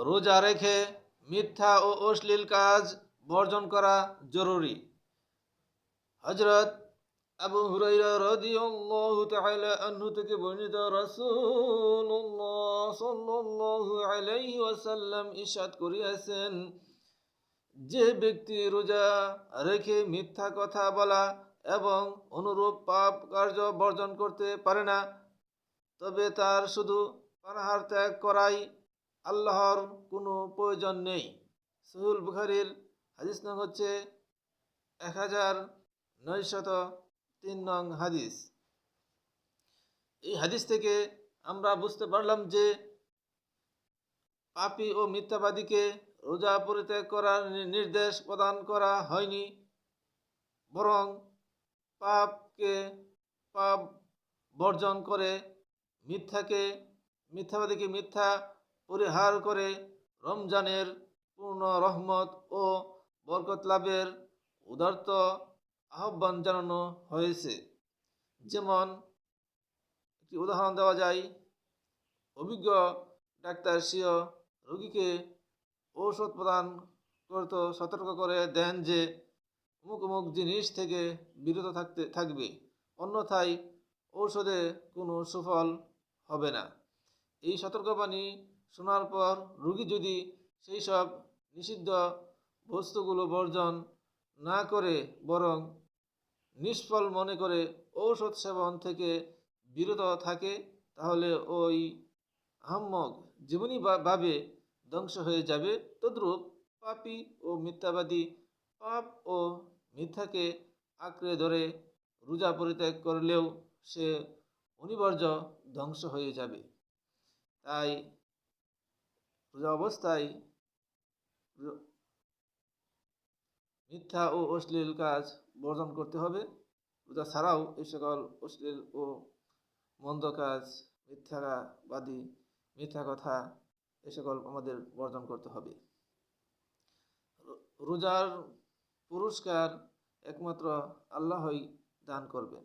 রোজা রেখে মিথ্যা ও অশ্লীল কাজ বর্জন করা জরুরি। হযরত আবু হুরায়রা রাদিয়াল্লাহু তাআলা আনহু থেকে বর্ণিত, রাসূলুল্লাহ সাল্লাল্লাহু আলাইহি ওয়াসাল্লাম ইরশাদ করিয়াছেন, যে ব্যক্তি রোজা রেখে মিথ্যা কথা বলা এবং অনুরূপ পাপ কার্য বর্জন করতে পারে না, তবে তার শুধু পানাহার ত্যাগ করাই আল্লাহর কোনো প্রয়োজন নেই। সহিহুল বুখারীর হাদিস নং হচ্ছে 1903 নং হাদিস। এই হাদিস থেকে আমরা বুঝতে পারলাম যে পাপী ও মিথ্যাবাদীকে রোজা পরিত্যাগ করার নির্দেশ প্রদান করা হয়নি, বরং পাপ বর্জন করে মিথ্যাবাদীকে মিথ্যা পরিহার করে রমজানের পূর্ণ রহমত ও বরকত লাভের উদারত আহ্বান জানানো হয়েছে। যেমন একটি উদাহরণ দেওয়া যায়, অভিজ্ঞ ডাক্তার স্বীয় রোগীকে ঔষধ প্রদান করতে সতর্ক করে দেন যে অমুক অমুক জিনিস থেকে বিরত থাকবে, অন্যথায় ঔষধে কোনো সুফল হবে না। এই সতর্কবাণী শোনার পর রোগী যদি সেই সব নিষিদ্ধ বস্তুগুলো বর্জন না করে বরং নিষ্ফল মনে করে ঔষধ সেবন থেকে বিরত থাকে, তাহলে ওই আহাম্মক জীবনীভাবে ধ্বংস হয়ে যাবে। তদ্রূপ পাপী ও মিথ্যাবাদী পাপ ও মিথ্যাকে আঁকড়ে ধরে রোজা পরিত্যাগ করলেও সে অনিবার্য ধ্বংস হয়ে যাবে। তাই রোজা অবস্থায় মিথ্যা ও অশ্লীল কাজ বর্জন করতে হবে। রোজা ছাড়াও এই সকল অশ্লীল ও মন্দ কাজ, মিথ্যা কথা এ সকল আমাদের বর্জন করতে হবে। রোজার পুরস্কার একমাত্র আল্লাহই দান করবেন।